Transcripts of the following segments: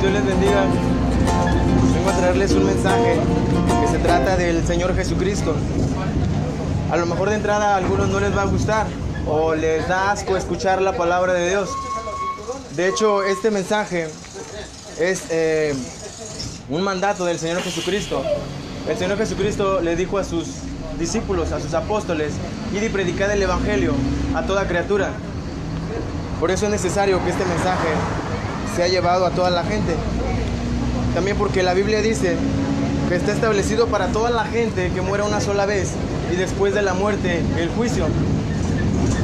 Dios les bendiga. Vengo a traerles un mensaje que se trata del Señor Jesucristo. A lo mejor de entrada a algunos no les va a gustar o les da asco escuchar la palabra de Dios. De hecho, este mensaje es un mandato del Señor Jesucristo. El Señor Jesucristo le dijo a sus discípulos, a sus apóstoles, id y predicad el Evangelio a toda criatura. Por eso es necesario que este mensaje sea llevado a toda la gente. También porque la Biblia dice que está establecido para toda la gente que muera una sola vez y después de la muerte el juicio.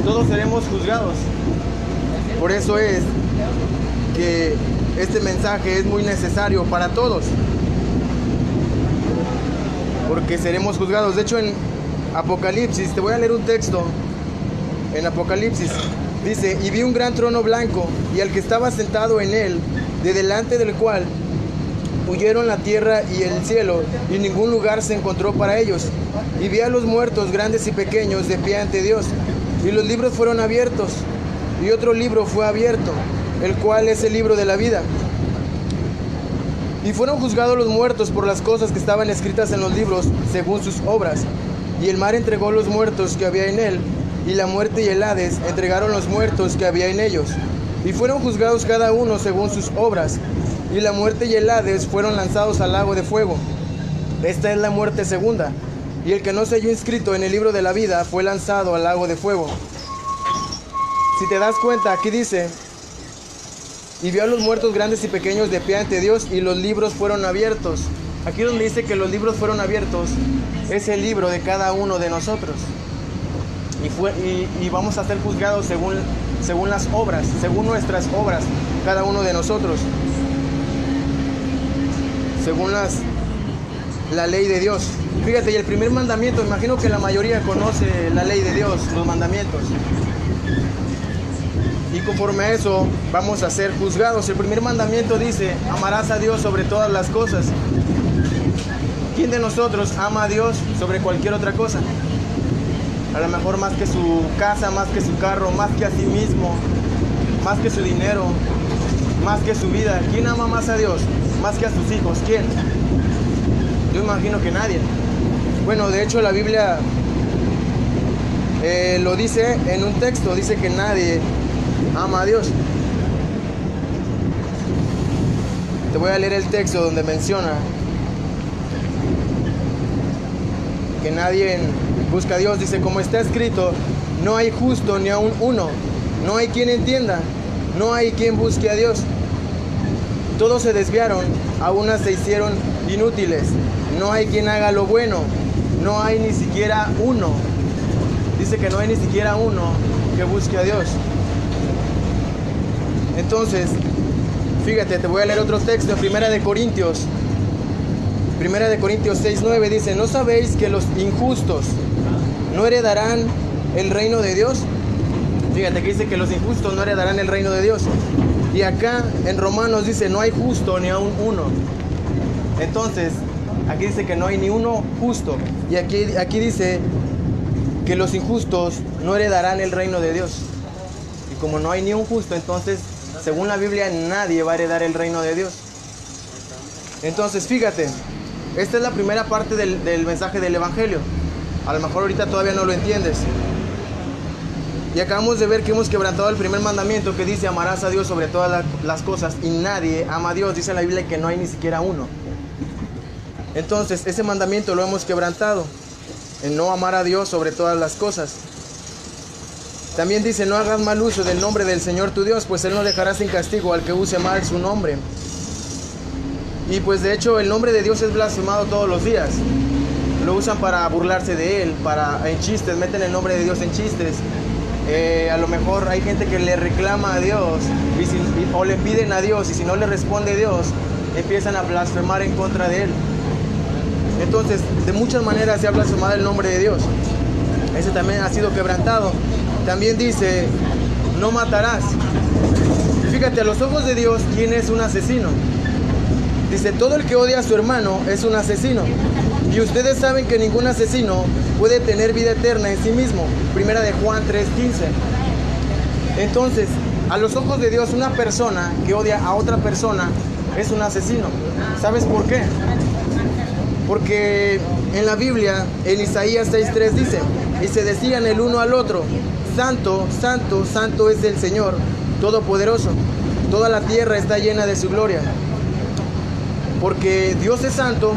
Todos seremos juzgados. Por eso es que este mensaje es muy necesario para todos, porque seremos juzgados. De hecho, en Apocalipsis, te voy a leer un texto. En Apocalipsis dice: y vi un gran trono blanco y al que estaba sentado en él, de delante del cual huyeron la tierra y el cielo, y ningún lugar se encontró para ellos. Y vi a los muertos, grandes y pequeños, de pie ante Dios, y los libros fueron abiertos, y otro libro fue abierto, el cual es el libro de la vida. Y fueron juzgados los muertos por las cosas que estaban escritas en los libros, según sus obras. Y el mar entregó los muertos que había en él, y la muerte y el Hades entregaron los muertos que había en ellos. Y fueron juzgados cada uno según sus obras. Y la muerte y el Hades fueron lanzados al lago de fuego. Esta es la muerte segunda. Y el que no se halló inscrito en el libro de la vida fue lanzado al lago de fuego. Si te das cuenta, aquí dice: y vio a los muertos grandes y pequeños de pie ante Dios, y los libros fueron abiertos. Aquí donde dice que los libros fueron abiertos, es el libro de cada uno de nosotros. Y vamos a ser juzgados según las obras, según nuestras obras, cada uno de nosotros. Según la ley de Dios. Fíjate, y el primer mandamiento, imagino que la mayoría conoce la ley de Dios, los mandamientos. Y conforme a eso vamos a ser juzgados. El primer mandamiento dice: amarás a Dios sobre todas las cosas. ¿Quién de nosotros ama a Dios sobre cualquier otra cosa? A lo mejor más que su casa, más que su carro, más que a sí mismo, más que su dinero, más que su vida. ¿Quién ama más a Dios? Más que a sus hijos. ¿Quién? Yo imagino que nadie. Bueno, de hecho la Biblia lo dice en un texto. Dice que nadie ama a Dios. Te voy a leer el texto donde menciona que nadie busca a Dios. Dice: como está escrito, no hay justo ni aun uno, no hay quien entienda, no hay quien busque a Dios. Todos se desviaron, a unas se hicieron inútiles, no hay quien haga lo bueno, no hay ni siquiera uno. Dice que no hay ni siquiera uno que busque a Dios. Entonces, fíjate, te voy a leer otro texto, Primera de Corintios 6:9 dice: ¿no sabéis que los injustos no heredarán el reino de Dios? Fíjate que dice que los injustos no heredarán el reino de Dios. Y acá en Romanos dice: no hay justo ni aun uno. Entonces, aquí dice que no hay ni uno justo. Y aquí dice que los injustos no heredarán el reino de Dios. Y como no hay ni un justo, entonces, según la Biblia, nadie va a heredar el reino de Dios. Entonces, fíjate, esta es la primera parte del mensaje del Evangelio. A lo mejor ahorita todavía no lo entiendes. Y acabamos de ver que hemos quebrantado el primer mandamiento, que dice: amarás a Dios sobre todas las cosas. Y nadie ama a Dios. Dice la Biblia que no hay ni siquiera uno. Entonces, ese mandamiento lo hemos quebrantado, en no amar a Dios sobre todas las cosas. También dice: no hagas mal uso del nombre del Señor tu Dios, pues Él no dejará sin castigo al que use mal su nombre. Y pues de hecho el nombre de Dios es blasfemado todos los días. Lo usan para burlarse de Él, en chistes, meten el nombre de Dios en chistes. A lo mejor hay gente que le reclama a Dios o le piden a Dios, y si no le responde Dios, empiezan a blasfemar en contra de Él. Entonces, de muchas maneras se ha blasfemado el nombre de Dios. Ese también ha sido quebrantado. También dice: no matarás. Fíjate, a los ojos de Dios, ¿quién es un asesino? Dice: todo el que odia a su hermano es un asesino. Y ustedes saben que ningún asesino puede tener vida eterna en sí mismo. Primera de Juan 3:15. Entonces, a los ojos de Dios, una persona que odia a otra persona es un asesino. ¿Sabes por qué? Porque en la Biblia, en Isaías 6:3 dice, y se decían el uno al otro, Santo, Santo, Santo es el Señor Todopoderoso, toda la tierra está llena de su gloria. Porque Dios es santo,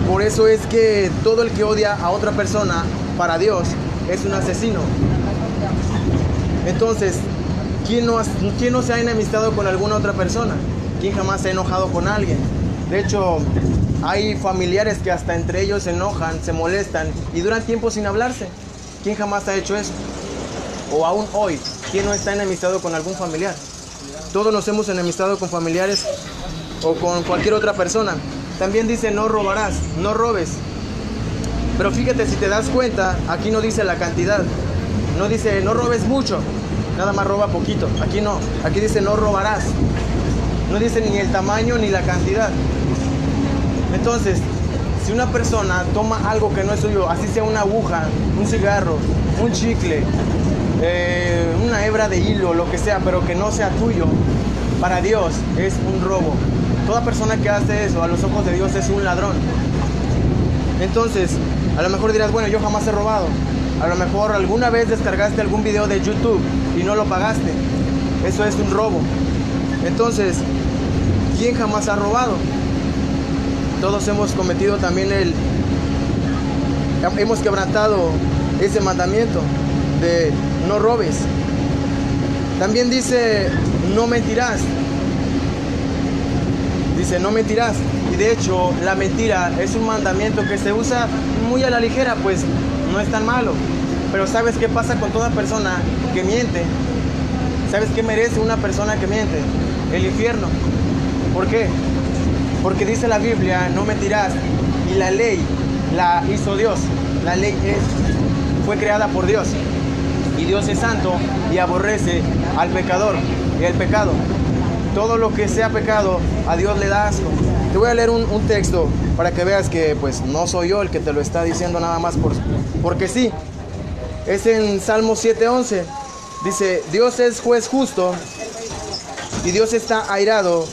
por eso es que todo el que odia a otra persona, para Dios, es un asesino. Entonces, ¿quién no se ha enemistado con alguna otra persona? ¿Quién jamás se ha enojado con alguien? De hecho, hay familiares que hasta entre ellos se enojan, se molestan y duran tiempo sin hablarse. ¿Quién jamás ha hecho eso? O aún hoy, ¿quién no está enemistado con algún familiar? Todos nos hemos enemistado con familiares o con cualquier otra persona. También dice no robarás, no robes. Pero fíjate, si te das cuenta, aquí no dice la cantidad. No dice no robes mucho, nada más roba poquito. Aquí no, aquí dice no robarás. No dice ni el tamaño ni la cantidad. Entonces, si una persona toma algo que no es suyo, así sea una aguja, un cigarro, un chicle, una hebra de hilo, lo que sea, pero que no sea tuyo, para Dios es un robo. Toda persona que hace eso a los ojos de Dios es un ladrón. Entonces, a lo mejor dirás, bueno, yo jamás he robado. A lo mejor alguna vez descargaste algún video de YouTube y no lo pagaste. Eso es un robo. Entonces, ¿quién jamás ha robado? Todos hemos cometido también hemos quebrantado ese mandamiento de no robes. También dice, no mentirás. Dice, no mentirás. Y de hecho, la mentira es un mandamiento que se usa muy a la ligera, pues no es tan malo. Pero ¿sabes qué pasa con toda persona que miente? ¿Sabes qué merece una persona que miente? El infierno. ¿Por qué? Porque dice la Biblia, no mentirás. Y la ley la hizo Dios. La ley fue creada por Dios. Y Dios es santo y aborrece al pecador y el pecado. Todo lo que sea pecado, a Dios le da asco. Te voy a leer un texto para que veas que pues no soy yo el que te lo está diciendo nada más porque sí. Es en Salmo 7:11. Dice, Dios es juez justo y Dios está airado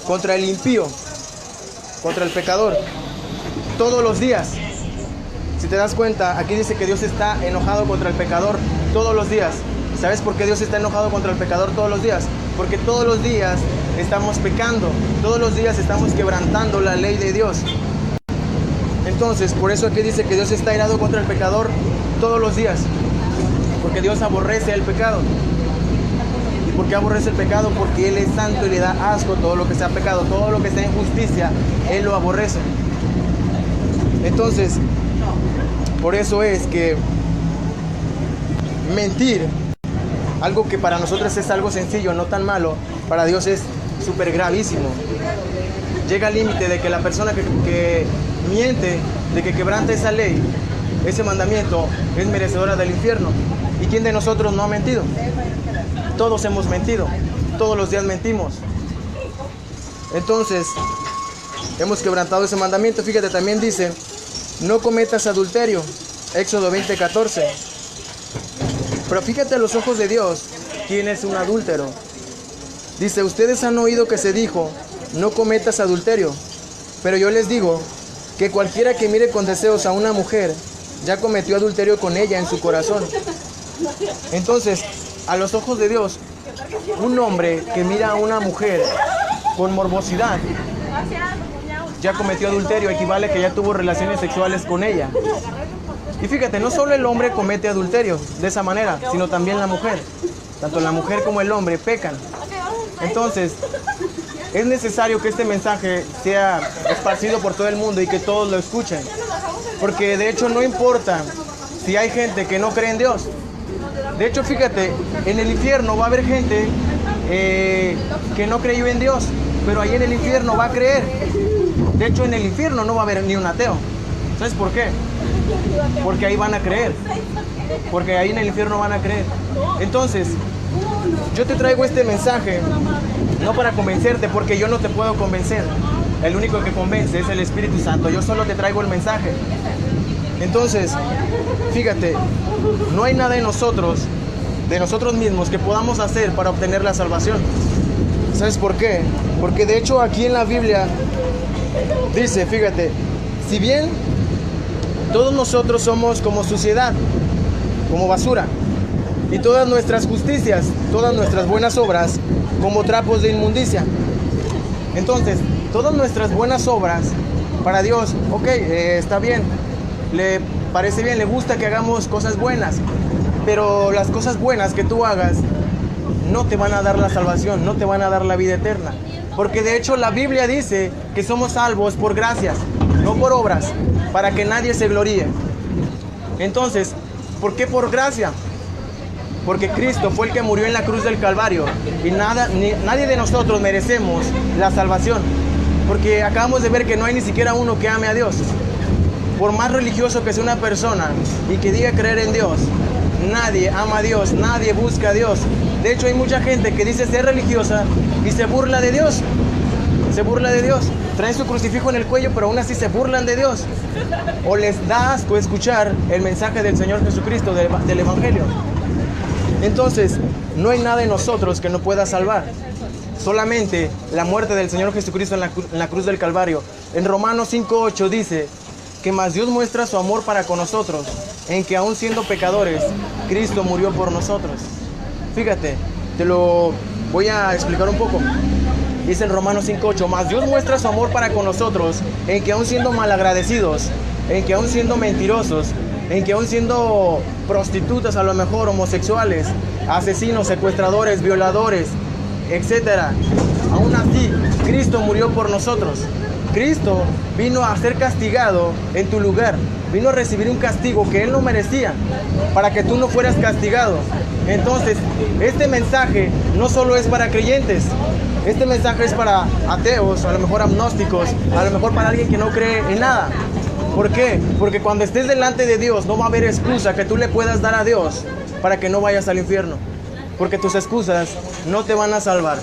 contra el impío, contra el pecador, todos los días. Si te das cuenta, aquí dice que Dios está enojado contra el pecador todos los días. ¿Sabes por qué Dios está enojado contra el pecador todos los días? Porque todos los días estamos pecando, todos los días estamos quebrantando la ley de Dios. Entonces, por eso aquí dice que Dios está airado contra el pecador todos los días, porque Dios aborrece el pecado. ¿Y por qué aborrece el pecado? Porque Él es santo y le da asco todo lo que sea pecado, todo lo que sea injusticia, Él lo aborrece. Entonces, por eso es que mentir, algo que para nosotros es algo sencillo, no tan malo, para Dios es súper gravísimo. Llega al límite de que la persona que miente, de que quebranta esa ley, ese mandamiento, es merecedora del infierno. ¿Y quién de nosotros no ha mentido? Todos hemos mentido, todos los días mentimos. Entonces, hemos quebrantado ese mandamiento. Fíjate, también dice, no cometas adulterio, Éxodo 20:14. Pero fíjate a los ojos de Dios, ¿quién es un adúltero? Dice, ustedes han oído que se dijo, no cometas adulterio. Pero yo les digo que cualquiera que mire con deseos a una mujer, ya cometió adulterio con ella en su corazón. Entonces, a los ojos de Dios, un hombre que mira a una mujer con morbosidad, ya cometió adulterio, equivale a que ya tuvo relaciones sexuales con ella. Y fíjate, no solo el hombre comete adulterio de esa manera, sino también la mujer. Tanto la mujer como el hombre pecan. Entonces, es necesario que este mensaje sea esparcido por todo el mundo y que todos lo escuchen. Porque de hecho no importa si hay gente que no cree en Dios. De hecho, fíjate, en el infierno va a haber gente que no creyó en Dios, pero ahí en el infierno va a creer. De hecho, en el infierno no va a haber ni un ateo. ¿Sabes por qué? Porque ahí van a creer. Porque ahí en el infierno van a creer. Entonces, yo te traigo este mensaje no para convencerte, porque yo no te puedo convencer. El único que convence es el Espíritu Santo. Yo solo te traigo el mensaje. Entonces, fíjate, no hay nada en nosotros, de nosotros mismos, que podamos hacer para obtener la salvación. ¿Sabes por qué? Porque de hecho aquí en la Biblia dice, fíjate, si bien todos nosotros somos como suciedad, como basura, y todas nuestras justicias, todas nuestras buenas obras, como trapos de inmundicia. Entonces, todas nuestras buenas obras, para Dios, ok, está bien, le parece bien, le gusta que hagamos cosas buenas, pero las cosas buenas que tú hagas no te van a dar la salvación, no te van a dar la vida eterna. Porque de hecho la Biblia dice que somos salvos por gracias, no por obras, para que nadie se gloríe. Entonces, ¿por qué por gracia? Porque Cristo fue el que murió en la cruz del Calvario y nadie de nosotros merecemos la salvación. Porque acabamos de ver que no hay ni siquiera uno que ame a Dios. Por más religioso que sea una persona y que diga creer en Dios, nadie ama a Dios, nadie busca a Dios. De hecho, hay mucha gente que dice ser religiosa y se burla de Dios. Se burla de Dios. Traen su crucifijo en el cuello, pero aún así se burlan de Dios. O les da asco escuchar el mensaje del Señor Jesucristo, del Evangelio. Entonces, no hay nada en nosotros que nos pueda salvar. Solamente la muerte del Señor Jesucristo en la cruz del Calvario. En Romanos 5:8 dice que más Dios muestra su amor para con nosotros, en que aún siendo pecadores, Cristo murió por nosotros. Fíjate, te lo voy a explicar un poco. Dice en Romanos 5:8, más Dios muestra su amor para con nosotros, en que aún siendo malagradecidos, en que aún siendo mentirosos, en que aún siendo prostitutas, a lo mejor homosexuales, asesinos, secuestradores, violadores, etcétera, aún así Cristo murió por nosotros. Cristo vino a ser castigado en tu lugar, vino a recibir un castigo que Él no merecía, para que tú no fueras castigado. Entonces, este mensaje no solo es para creyentes, este mensaje es para ateos, a lo mejor agnósticos, a lo mejor para alguien que no cree en nada. ¿Por qué? Porque cuando estés delante de Dios no va a haber excusa que tú le puedas dar a Dios para que no vayas al infierno, porque tus excusas no te van a salvar.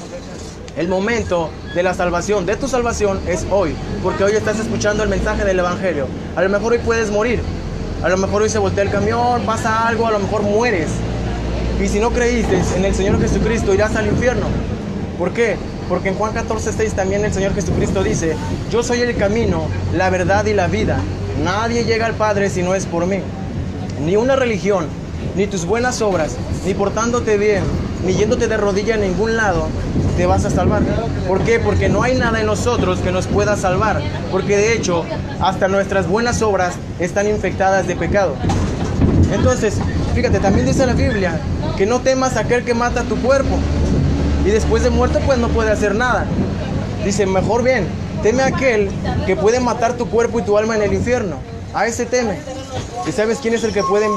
El momento de la salvación, de tu salvación, es hoy, porque hoy estás escuchando el mensaje del Evangelio. A lo mejor hoy puedes morir, a lo mejor hoy se voltea el camión, pasa algo, a lo mejor mueres. Y si no creíste en el Señor Jesucristo, irás al infierno. ¿Por qué? Porque en Juan 14:6 también el Señor Jesucristo dice, yo soy el camino, la verdad y la vida. Nadie llega al Padre si no es por mí. Ni una religión, ni tus buenas obras, ni portándote bien, ni yéndote de rodilla a ningún lado, te vas a salvar. ¿Por qué? Porque no hay nada en nosotros que nos pueda salvar. Porque de hecho, hasta nuestras buenas obras están infectadas de pecado. Entonces, fíjate, también dice la Biblia que no temas a aquel que mata tu cuerpo y después de muerto pues no puede hacer nada. Dice, mejor bien, teme a aquel que puede matar tu cuerpo y tu alma en el infierno. A ese teme. ¿Y sabes quién es el que puede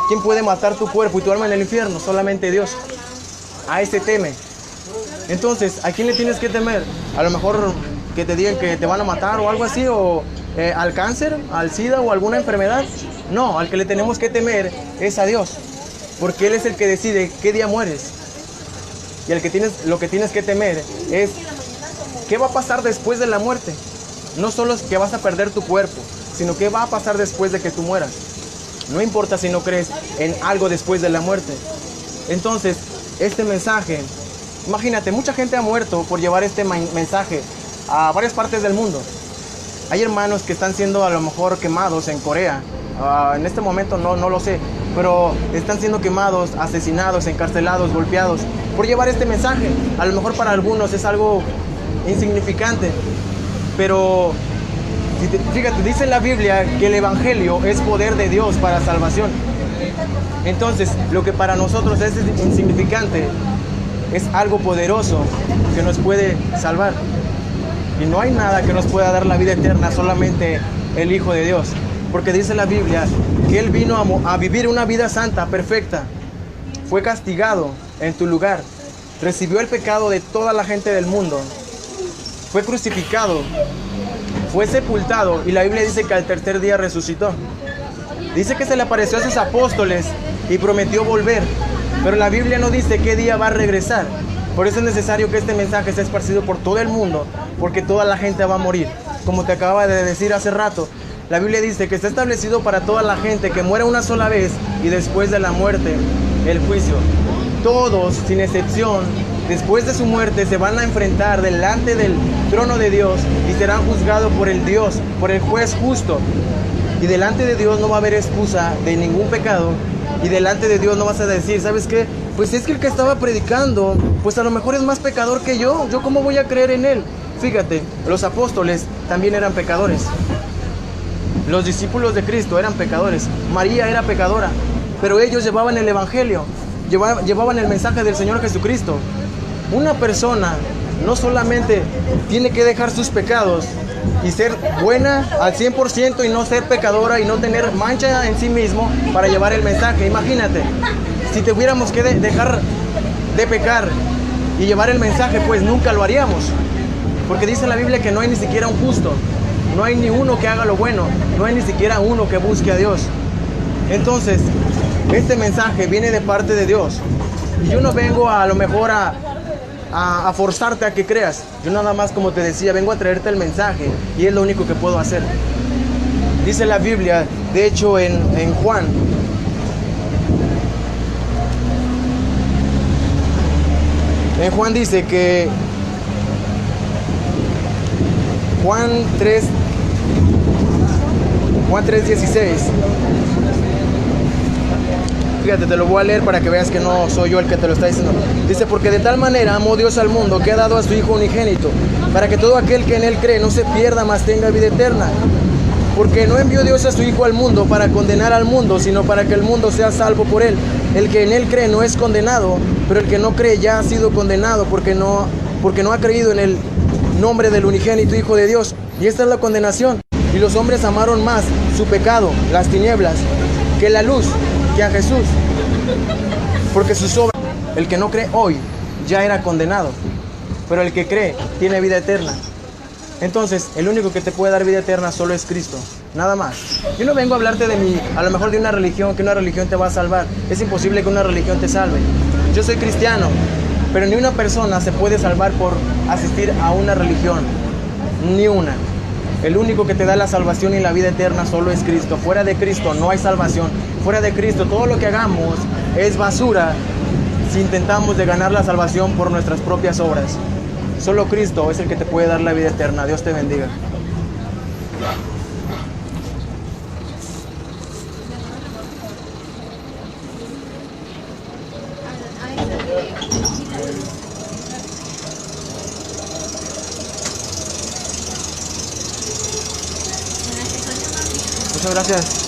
quién puede matar tu cuerpo y tu alma en el infierno? Solamente Dios. A ese teme. Entonces, ¿a quién le tienes que temer? A lo mejor que te digan que te van a matar o algo así, o al cáncer, al SIDA o alguna enfermedad. No, al que le tenemos que temer es a Dios, porque Él es el que decide qué día mueres. Y lo que tienes que temer es qué va a pasar después de la muerte. No solo es que vas a perder tu cuerpo, sino qué va a pasar después de que tú mueras. No importa si no crees en algo después de la muerte. Entonces, este mensaje, imagínate, mucha gente ha muerto por llevar este mensaje a varias partes del mundo. Hay hermanos que están siendo a lo mejor quemados en Corea. En este momento no lo sé, pero están siendo quemados, asesinados, encarcelados, golpeados por llevar este mensaje. A lo mejor para algunos es algo insignificante, pero fíjate, dice en la Biblia que el Evangelio es poder de Dios para salvación. Entonces, lo que para nosotros es insignificante es algo poderoso que nos puede salvar. Y no hay nada que nos pueda dar la vida eterna, solamente el Hijo de Dios. Porque dice la Biblia que Él vino a vivir una vida santa, perfecta. Fue castigado en tu lugar. Recibió el pecado de toda la gente del mundo. Fue crucificado. Fue sepultado. Y la Biblia dice que al tercer día resucitó. Dice que se le apareció a sus apóstoles y prometió volver. Pero la Biblia no dice qué día va a regresar. Por eso es necesario que este mensaje sea esparcido por todo el mundo, porque toda la gente va a morir. Como te acababa de decir hace rato, la Biblia dice que está establecido para toda la gente que muera una sola vez y después de la muerte, el juicio. Todos, sin excepción, después de su muerte se van a enfrentar delante del trono de Dios y serán juzgados por el Dios, por el juez justo. Y delante de Dios no va a haber excusa de ningún pecado. Y delante de Dios no vas a decir, ¿sabes qué? Pues es que el que estaba predicando, pues a lo mejor es más pecador que yo. ¿Yo cómo voy a creer en él? Fíjate, los apóstoles también eran pecadores. Los discípulos de Cristo eran pecadores. María era pecadora. Pero ellos llevaban el evangelio, llevaban el mensaje del Señor Jesucristo. Una persona no solamente tiene que dejar sus pecados y ser buena al 100% y no ser pecadora y no tener mancha en sí mismo para llevar el mensaje. Imagínate, si tuviéramos que dejar de pecar y llevar el mensaje, pues nunca lo haríamos. Porque dice la Biblia que no hay ni siquiera un justo, no hay ni uno que haga lo bueno, no hay ni siquiera uno que busque a Dios. Entonces, este mensaje viene de parte de Dios. Y yo no vengo a lo mejor a forzarte a que creas. Yo nada más, como te decía, vengo a traerte el mensaje y es lo único que puedo hacer. Dice la Biblia, de hecho en Juan. En Juan dice que Juan 3:16. Fíjate, te lo voy a leer para que veas que no soy yo el que te lo está diciendo. Dice, porque de tal manera amó Dios al mundo que ha dado a su Hijo unigénito, para que todo aquel que en él cree no se pierda, mas tenga vida eterna. Porque no envió Dios a su Hijo al mundo para condenar al mundo, sino para que el mundo sea salvo por él. El que en él cree no es condenado, pero el que no cree ya ha sido condenado porque no ha creído en el nombre del unigénito Hijo de Dios. Y esta es la condenación. Y los hombres amaron más su pecado, las tinieblas, que la luz, que a Jesús, porque sus obras, el que no cree hoy ya era condenado, pero el que cree tiene vida eterna. Entonces, el único que te puede dar vida eterna solo es Cristo, nada más. Yo no vengo a hablarte a lo mejor de una religión, que una religión te va a salvar. Es imposible que una religión te salve. Yo soy cristiano, pero ni una persona se puede salvar por asistir a una religión, ni una. El único que te da la salvación y la vida eterna solo es Cristo. Fuera de Cristo no hay salvación. Fuera de Cristo todo lo que hagamos es basura si intentamos de ganar la salvación por nuestras propias obras. Solo Cristo es el que te puede dar la vida eterna. Dios te bendiga. Muchas gracias.